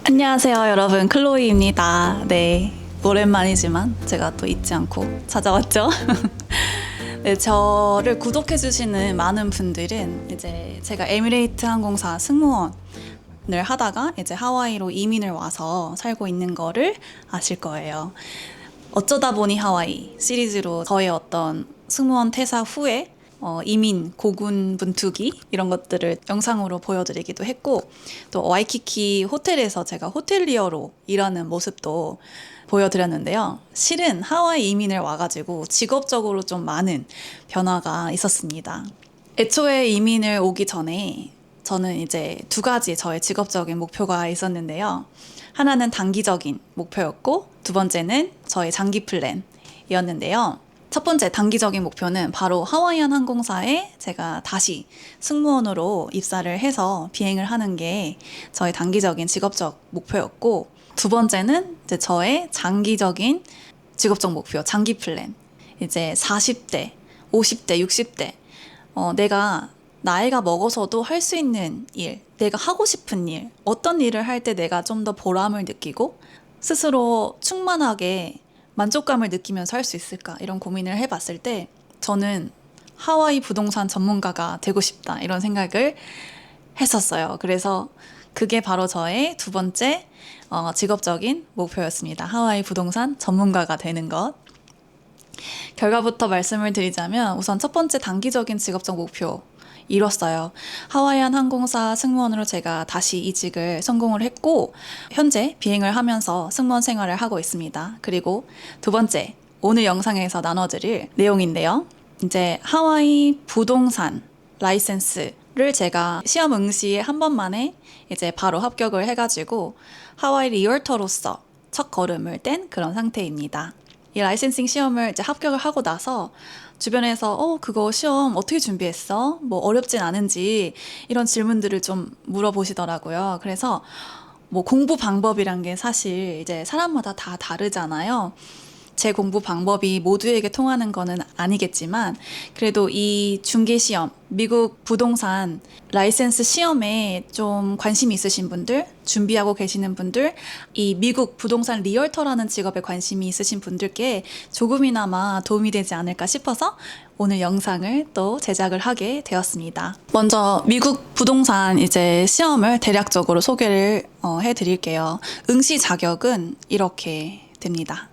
안녕하세요, 여러분. 클로이입니다. 네, 오랜만이지만 제가 또 잊지 않고 찾아왔죠. 네, 저를 구독해주시는 많은 분들은 이제 제가 에미레이트 항공사 승무원을 하다가 이제 하와이로 이민을 와서 살고 있는 거를 아실 거예요. 어쩌다 보니 하와이 시리즈로 저의 어떤 승무원 퇴사 후에 이민, 고군 분투기 이런 것들을 영상으로 보여드리기도 했고, 또 와이키키 호텔에서 제가 호텔리어로 일하는 모습도 보여드렸는데요. 실은 하와이 이민을 와가지고 직업적으로 좀 많은 변화가 있었습니다. 애초에 이민을 오기 전에 저는 이제 두 가지 저의 직업적인 목표가 있었는데요. 하나는 단기적인 목표였고, 두 번째는 저의 장기 플랜이었는데요. 첫 번째 단기적인 목표는 바로 하와이안 항공사에 제가 다시 승무원으로 입사를 해서 비행을 하는 게 저의 단기적인 직업적 목표였고, 두 번째는 이제 저의 장기적인 직업적 목표, 장기 플랜. 이제 40대, 50대, 60대, 내가 나이가 먹어서도 할 수 있는 일, 내가 하고 싶은 일, 어떤 일을 할 때 내가 좀 더 보람을 느끼고 스스로 충만하게 만족감을 느끼면서 할 수 있을까, 이런 고민을 해봤을 때 저는 하와이 부동산 전문가가 되고 싶다, 이런 생각을 했었어요. 그래서 그게 바로 저의 두 번째 직업적인 목표였습니다. 하와이 부동산 전문가가 되는 것. 결과부터 말씀을 드리자면, 우선 첫 번째 단기적인 직업적 목표 이뤘어요. 하와이안 항공사 승무원으로 제가 다시 이직을 성공을 했고, 현재 비행을 하면서 승무원 생활을 하고 있습니다. 그리고 두 번째, 오늘 영상에서 나눠드릴 내용인데요. 이제 하와이 부동산 라이센스를 제가 시험 응시에 한 번만에 이제 바로 합격을 해가지고 하와이 리얼터로서 첫 걸음을 뗀 그런 상태입니다. 이 라이센싱 시험을 이제 합격을 하고 나서 주변에서 그거 시험 어떻게 준비했어? 뭐 어렵진 않은지 이런 질문들을 좀 물어보시더라고요. 그래서 뭐 공부 방법이란 게 사실 이제 사람마다 다 다르잖아요. 제 공부 방법이 모두에게 통하는 거는 아니겠지만, 그래도 이 중개 시험, 미국 부동산 라이센스 시험에 좀 관심이 있으신 분들, 준비하고 계시는 분들, 이 미국 부동산 리얼터라는 직업에 관심이 있으신 분들께 조금이나마 도움이 되지 않을까 싶어서 오늘 영상을 또 제작을 하게 되었습니다. 먼저 미국 부동산 이제 시험을 대략적으로 소개를 해드릴게요. 응시 자격은 이렇게 됩니다.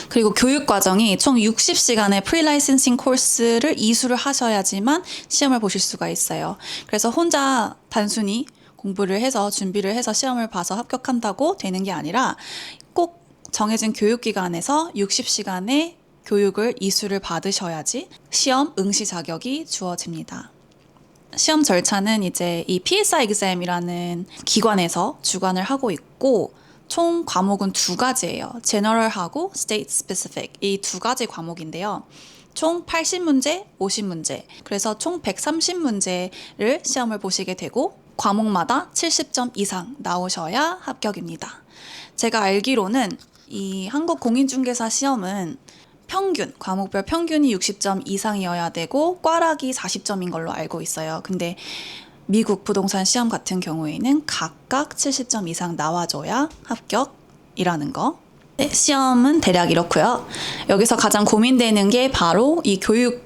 그리고 교육 과정이 총 60시간의 프리라이센싱 코스를 이수를 하셔야지만 시험을 보실 수가 있어요. 그래서 혼자 단순히 공부를 해서 준비를 해서 시험을 봐서 합격한다고 되는 게 아니라 꼭 정해진 교육기관에서 60시간의 교육을 이수를 받으셔야지 시험 응시 자격이 주어집니다. 시험 절차는 이제 이 PSI exam이라는 기관에서 주관을 하고 있고, 총 과목은 두 가지예요. 제너럴하고 스테이트 스페시픽, 이 두 가지 과목인데요. 총 80문제, 50문제. 그래서 총 130문제를 시험을 보시게 되고, 과목마다 70점 이상 나오셔야 합격입니다. 제가 알기로는 이 한국공인중개사 시험은 평균, 과목별 평균이 60점 이상이어야 되고 꽈락이 40점인 걸로 알고 있어요. 근데 미국 부동산 시험 같은 경우에는 각각 70점 이상 나와줘야 합격이라는 거. 네, 시험은 대략 이렇고요. 여기서 가장 고민되는 게 바로 이 교육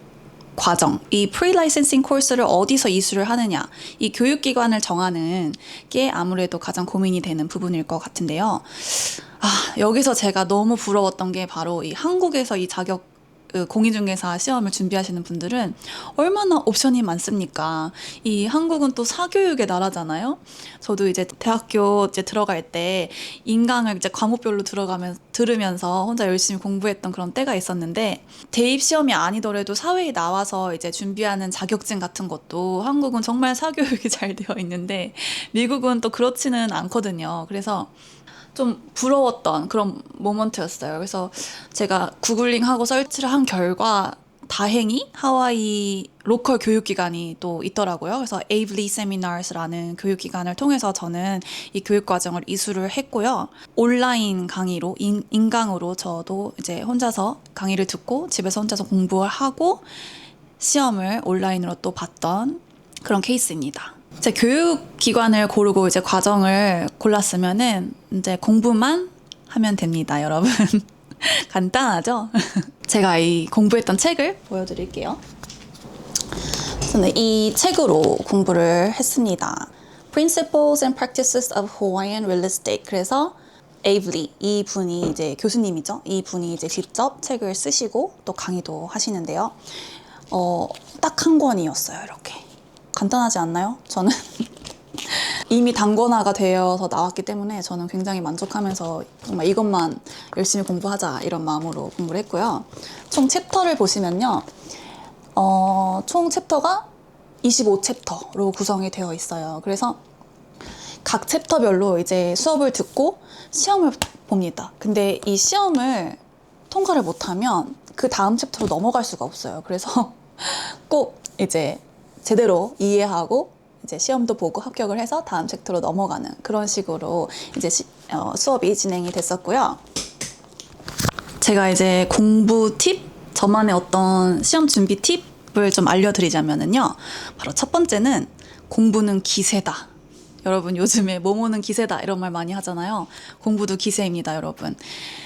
과정, 이 프리라이센싱 코스를 어디서 이수를 하느냐, 이 교육기관을 정하는 게 아무래도 가장 고민이 되는 부분일 것 같은데요. 여기서 제가 너무 부러웠던 게 바로 이 한국에서 이 자격 공인중개사 시험을 준비하시는 분들은 얼마나 옵션이 많습니까? 이 한국은 또 사교육의 나라잖아요. 저도 이제 대학교 이제 들어갈 때 인강을 이제 과목별로 들으면서 혼자 열심히 공부했던 그런 때가 있었는데, 대입 시험이 아니더라도 사회에 나와서 이제 준비하는 자격증 같은 것도 한국은 정말 사교육이 잘 되어 있는데 미국은 또 그렇지는 않거든요. 그래서 좀 부러웠던 그런 모먼트였어요. 그래서 제가 구글링하고 서치를 한 결과 다행히 하와이 로컬 교육기관이 또 있더라고요. 그래서 에이블리 세미나스라는 교육기관을 통해서 저는 이 교육과정을 이수를 했고요. 온라인 강의로, 인강으로 저도 이제 혼자서 강의를 듣고 집에서 혼자서 공부를 하고 시험을 온라인으로 또 봤던 그런 케이스입니다. 이제 교육기관을 고르고 이제 과정을 골랐으면은 이제 공부만 하면 됩니다, 여러분. 간단하죠? 제가 이 공부했던 책을 보여드릴게요. 저는 이 책으로 공부를 했습니다. Principles and Practices of Hawaiian Real Estate. 그래서 에이블리 이 분이 이제 교수님이죠. 이 분이 이제 직접 책을 쓰시고 또 강의도 하시는데요. 딱 한 권이었어요. 이렇게 간단하지 않나요? 저는 이미 단권화가 되어서 나왔기 때문에 저는 굉장히 만족하면서 정말 이것만 열심히 공부하자 이런 마음으로 공부를 했고요. 총 챕터를 보시면요. 총 챕터가 25챕터로 구성이 되어 있어요. 그래서 각 챕터별로 이제 수업을 듣고 시험을 봅니다. 근데 이 시험을 통과를 못하면 그 다음 챕터로 넘어갈 수가 없어요. 그래서 꼭 이제 제대로 이해하고 이제 시험도 보고 합격을 해서 다음 챕터로 넘어가는 그런 식으로 이제 수업이 진행이 됐었고요. 제가 이제 공부 팁, 저만의 어떤 시험 준비 팁을 좀 알려드리자면은요. 바로 첫 번째는 공부는 기세다. 여러분 요즘에 뭐뭐는 기세다 이런 말 많이 하잖아요. 공부도 기세입니다, 여러분.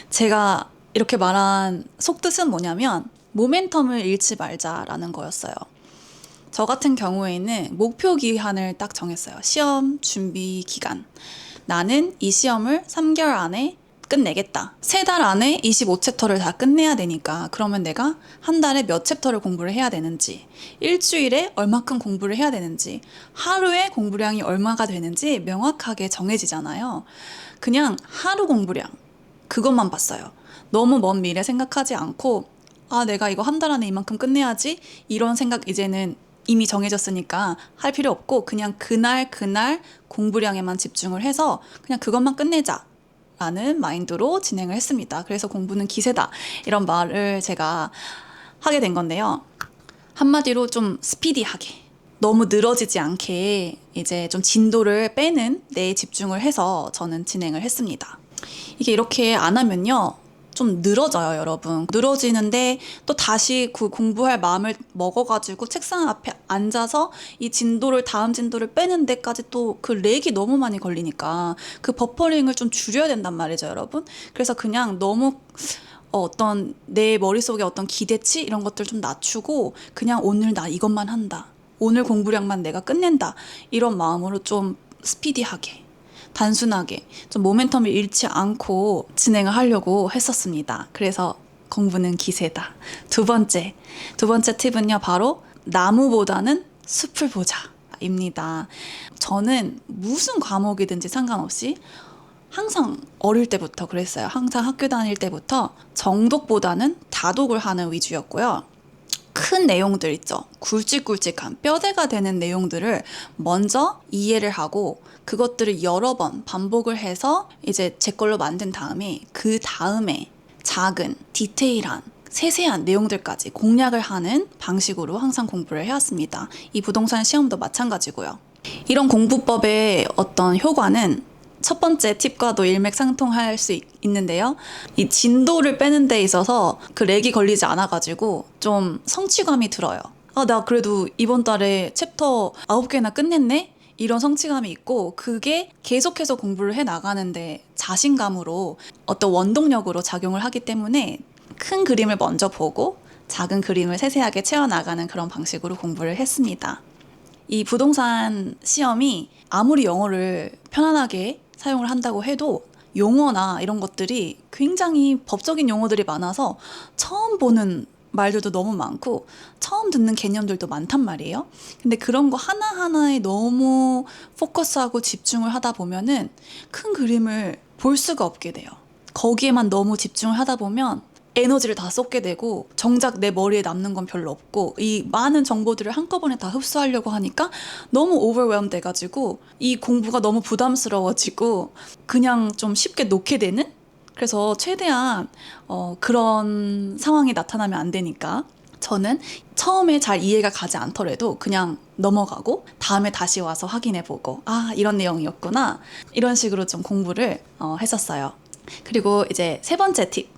제가 이렇게 말한 속뜻은 뭐냐면 모멘텀을 잃지 말자라는 거였어요. 저 같은 경우에는 목표 기한을 딱 정했어요. 시험 준비 기간. 나는 이 시험을 3개월 안에 끝내겠다. 3달 안에 25챕터를 다 끝내야 되니까 그러면 내가 한 달에 몇 챕터를 공부를 해야 되는지, 일주일에 얼마큼 공부를 해야 되는지, 하루에 공부량이 얼마가 되는지 명확하게 정해지잖아요. 그냥 하루 공부량 그것만 봤어요. 너무 먼 미래 생각하지 않고 내가 이거 한 달 안에 이만큼 끝내야지 이런 생각 이제는 이미 정해졌으니까 할 필요 없고 그냥 그날 공부량에만 집중을 해서 그냥 그것만 끝내자 라는 마인드로 진행을 했습니다. 그래서 공부는 기세다 이런 말을 제가 하게 된 건데요. 한마디로 좀 스피디하게 너무 늘어지지 않게 이제 좀 진도를 빼는 데 집중을 해서 저는 진행을 했습니다. 이게 이렇게 안 하면요 좀 늘어져요, 여러분. 늘어지는데 또 다시 그 공부할 마음을 먹어가지고 책상 앞에 앉아서 이 진도를 다음 진도를 빼는 데까지 또 그 렉이 너무 많이 걸리니까 그 버퍼링을 좀 줄여야 된단 말이죠, 여러분. 그래서 그냥 너무 어떤 내 머릿속에 어떤 기대치 이런 것들 좀 낮추고 그냥 오늘 나 이것만 한다. 오늘 공부량만 내가 끝낸다. 이런 마음으로 좀 스피디하게 단순하게 좀 모멘텀을 잃지 않고 진행을 하려고 했었습니다. 그래서 공부는 기세다. 두 번째 팁은요. 바로 나무보다는 숲을 보자입니다. 저는 무슨 과목이든지 상관없이 항상 어릴 때부터 그랬어요. 항상 학교 다닐 때부터 정독보다는 다독을 하는 위주였고요. 큰 내용들 있죠. 굵직굵직한 뼈대가 되는 내용들을 먼저 이해를 하고 그것들을 여러 번 반복을 해서 이제 제 걸로 만든 다음에 그 다음에 작은 디테일한 세세한 내용들까지 공략을 하는 방식으로 항상 공부를 해왔습니다. 이 부동산 시험도 마찬가지고요. 이런 공부법의 어떤 효과는 첫 번째 팁과도 일맥상통할 수 있는데요. 이 진도를 빼는 데 있어서 그 렉이 걸리지 않아가지고 좀 성취감이 들어요. 나 그래도 이번 달에 챕터 9개나 끝냈네? 이런 성취감이 있고 그게 계속해서 공부를 해 나가는데 자신감으로 어떤 원동력으로 작용을 하기 때문에 큰 그림을 먼저 보고 작은 그림을 세세하게 채워나가는 그런 방식으로 공부를 했습니다. 이 부동산 시험이 아무리 영어를 편안하게 사용을 한다고 해도 용어나 이런 것들이 굉장히 법적인 용어들이 많아서 처음 보는 말들도 너무 많고 처음 듣는 개념들도 많단 말이에요. 근데 그런 거 하나하나에 너무 포커스하고 집중을 하다 보면은 큰 그림을 볼 수가 없게 돼요. 거기에만 너무 집중을 하다 보면 에너지를 다 쏟게 되고 정작 내 머리에 남는 건 별로 없고 이 많은 정보들을 한꺼번에 다 흡수하려고 하니까 너무 오버웰럼 돼가지고 이 공부가 너무 부담스러워지고 그냥 좀 쉽게 놓게 되는? 그래서 최대한 그런 상황이 나타나면 안 되니까 저는 처음에 잘 이해가 가지 않더라도 그냥 넘어가고 다음에 다시 와서 확인해보고 이런 내용이었구나 이런 식으로 좀 공부를 했었어요. 그리고 이제 세 번째 팁.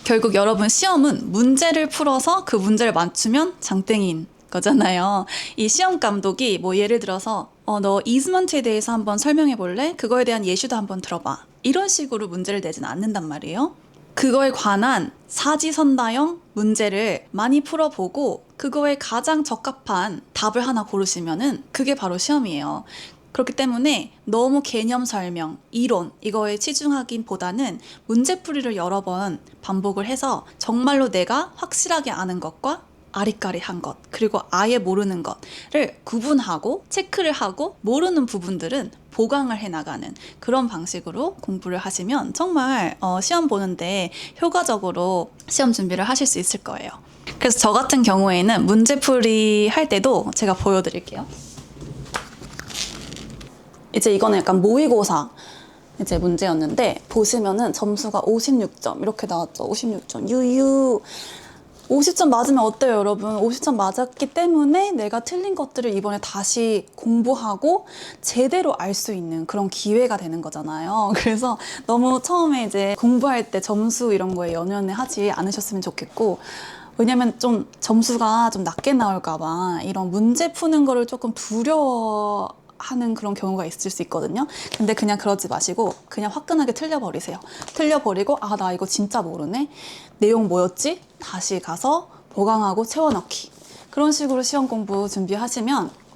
결국 여러분 시험은 문제를 풀어서 그 문제를 맞추면 장땡인 거잖아요. 이 시험 감독이 뭐 예를 들어서 너 이즈먼트에 대해서 한번 설명해 볼래? 그거에 대한 예시도 한번 들어봐. 이런 식으로 문제를 내지는 않는단 말이에요. 그거에 관한 사지선다형 문제를 많이 풀어보고 그거에 가장 적합한 답을 하나 고르시면은 그게 바로 시험이에요. 그렇기 때문에 너무 개념 설명, 이론 이거에 치중하기보다는 문제풀이를 여러 번 반복을 해서 정말로 내가 확실하게 아는 것과 아리까리한 것, 그리고 아예 모르는 것을 구분하고 체크를 하고 모르는 부분들은 보강을 해나가는 그런 방식으로 공부를 하시면 정말 시험 보는데 효과적으로 시험 준비를 하실 수 있을 거예요. 그래서 저 같은 경우에는 문제풀이 할 때도 제가 보여드릴게요. 이제 이거는 약간 모의고사 이제 문제였는데 보시면은 점수가 56점 이렇게 나왔죠. 56점 유유. 50점 맞으면 어때요, 여러분? 50점 맞았기 때문에 내가 틀린 것들을 이번에 다시 공부하고 제대로 알 수 있는 그런 기회가 되는 거잖아요. 그래서 너무 처음에 이제 공부할 때 점수 이런 거에 연연해 하지 않으셨으면 좋겠고, 왜냐면 좀 점수가 좀 낮게 나올까봐 이런 문제 푸는 거를 조금 두려워하는 그런 경우가 있을 수 있거든요. 근데 그냥 그러지 마시고 그냥 화끈하게 틀려버리세요. 틀려버리고 아, 나 이거 진짜 모르네. 내용 뭐였지? 다시 가서 보강하고 채워넣기. 그런 식으로 시험 공부 준비하시면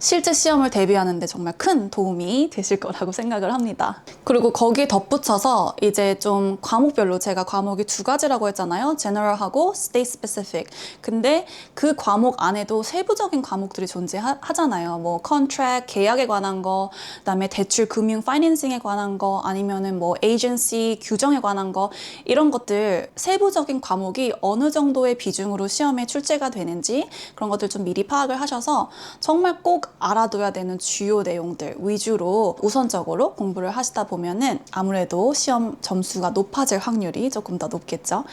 실제 시험을 대비하는데 정말 큰 도움이 되실 거라고 생각을 합니다. 그리고 거기에 덧붙여서 이제 좀 과목별로 제가 과목이 두 가지라고 했잖아요. General하고 State Specific. 근데 그 과목 안에도 세부적인 과목들이 존재하잖아요. 뭐 Contract, 계약에 관한 거, 그다음에 대출, 금융, Financing에 관한 거, 아니면은 뭐 Agency, 규정에 관한 거 이런 것들 세부적인 과목이 어느 정도의 비중으로 시험에 출제가 되는지 그런 것들 좀 미리 파악을 하셔서 정말 꼭 알아둬야 되는 주요 내용들 위주로 우선적으로 공부를 하시다 보면은 아무래도 시험 점수가 높아질 확률이 조금 더 높겠죠.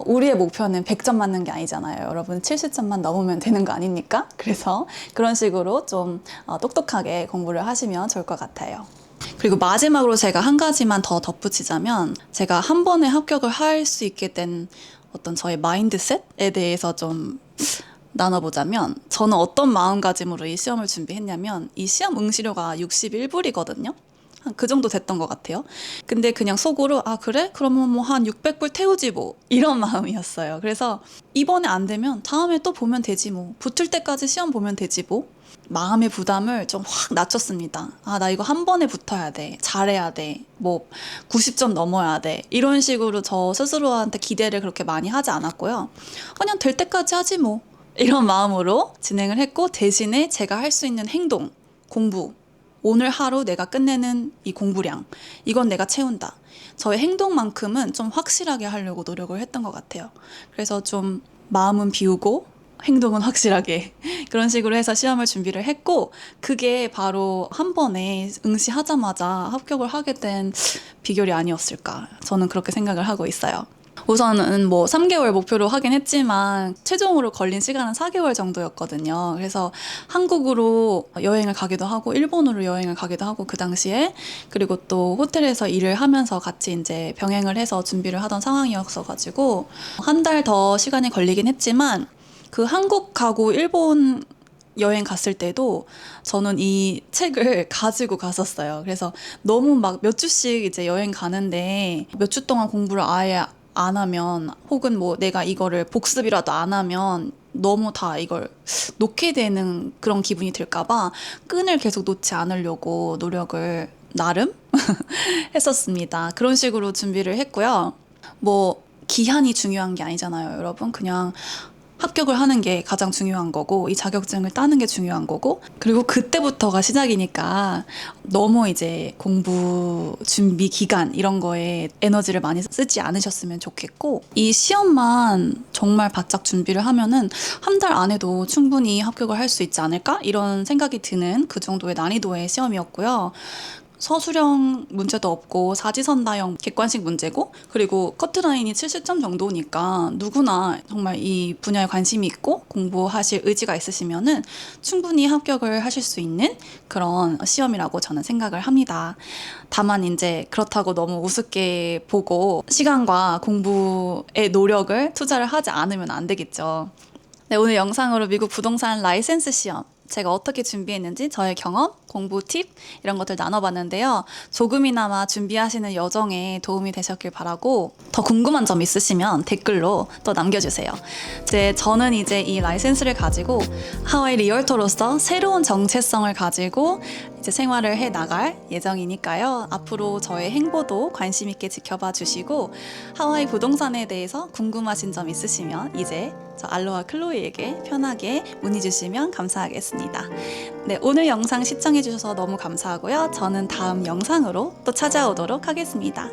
우리의 목표는 100점 맞는 게 아니잖아요. 여러분 70점만 넘으면 되는 거 아닙니까? 그래서 그런 식으로 좀 똑똑하게 공부를 하시면 좋을 것 같아요. 그리고 마지막으로 제가 한 가지만 더 덧붙이자면 제가 한 번에 합격을 할 수 있게 된 어떤 저의 마인드셋에 대해서 좀 나눠보자면 저는 어떤 마음가짐으로 이 시험을 준비했냐면 이 시험 응시료가 61불이거든요. 그 정도 됐던 것 같아요. 근데 그냥 속으로 아 그래? 그러면 뭐 한 600불 태우지 뭐 이런 마음이었어요. 그래서 이번에 안 되면 다음에 또 보면 되지 뭐 붙을 때까지 시험 보면 되지 뭐 마음의 부담을 좀 확 낮췄습니다. 아, 나 이거 한 번에 붙어야 돼. 잘해야 돼. 뭐 90점 넘어야 돼. 이런 식으로 저 스스로한테 기대를 그렇게 많이 하지 않았고요. 그냥 될 때까지 하지 뭐 이런 마음으로 진행을 했고 대신에 제가 할 수 있는 행동, 공부, 오늘 하루 내가 끝내는 이 공부량 이건 내가 채운다. 저의 행동만큼은 좀 확실하게 하려고 노력을 했던 것 같아요. 그래서 좀 마음은 비우고 행동은 확실하게 그런 식으로 해서 시험을 준비를 했고 그게 바로 한 번에 응시하자마자 합격을 하게 된 비결이 아니었을까 저는 그렇게 생각을 하고 있어요. 우선은 뭐 3개월 목표로 하긴 했지만 최종으로 걸린 시간은 4개월 정도였거든요. 그래서 한국으로 여행을 가기도 하고 일본으로 여행을 가기도 하고 그 당시에 그리고 또 호텔에서 일을 하면서 같이 이제 병행을 해서 준비를 하던 상황이었어 가지고 한 달 더 시간이 걸리긴 했지만 그 한국 가고 일본 여행 갔을 때도 저는 이 책을 가지고 갔었어요. 그래서 너무 막 몇 주씩 이제 여행 가는데 몇 주 동안 공부를 아예 안 하면 혹은 뭐 내가 이거를 복습이라도 안 하면 너무 다 이걸 놓게 되는 그런 기분이 들까봐 끈을 계속 놓지 않으려고 노력을 나름 했었습니다. 그런 식으로 준비를 했고요. 뭐 기한이 중요한 게 아니잖아요, 여러분. 그냥 합격을 하는 게 가장 중요한 거고 이 자격증을 따는 게 중요한 거고 그리고 그때부터가 시작이니까 너무 이제 공부 준비 기간 이런 거에 에너지를 많이 쓰지 않으셨으면 좋겠고 이 시험만 정말 바짝 준비를 하면은 한 달 안에도 충분히 합격을 할 수 있지 않을까 이런 생각이 드는 그 정도의 난이도의 시험이었고요. 서술형 문제도 없고 사지선다형 객관식 문제고 그리고 커트라인이 70점 정도니까 누구나 정말 이 분야에 관심이 있고 공부하실 의지가 있으시면은 충분히 합격을 하실 수 있는 그런 시험이라고 저는 생각을 합니다. 다만 이제 그렇다고 너무 우습게 보고 시간과 공부에 노력을 투자를 하지 않으면 안 되겠죠. 네, 오늘 영상으로 미국 부동산 라이센스 시험 제가 어떻게 준비했는지 저의 경험, 공부 팁 이런 것들 나눠봤는데요. 조금이나마 준비하시는 여정에 도움이 되셨길 바라고 더 궁금한 점 있으시면 댓글로 또 남겨주세요. 저는 이제 이 라이센스를 가지고 하와이 리얼터로서 새로운 정체성을 가지고 이제 생활을 해 나갈 예정이니까요. 앞으로 저의 행보도 관심 있게 지켜봐 주시고 하와이 부동산에 대해서 궁금하신 점 있으시면 이제 저 알로하 클로이에게 편하게 문의 주시면 감사하겠습니다. 네, 오늘 영상 시청해 주셔서 너무 감사하고요. 저는 다음 영상으로 또 찾아오도록 하겠습니다.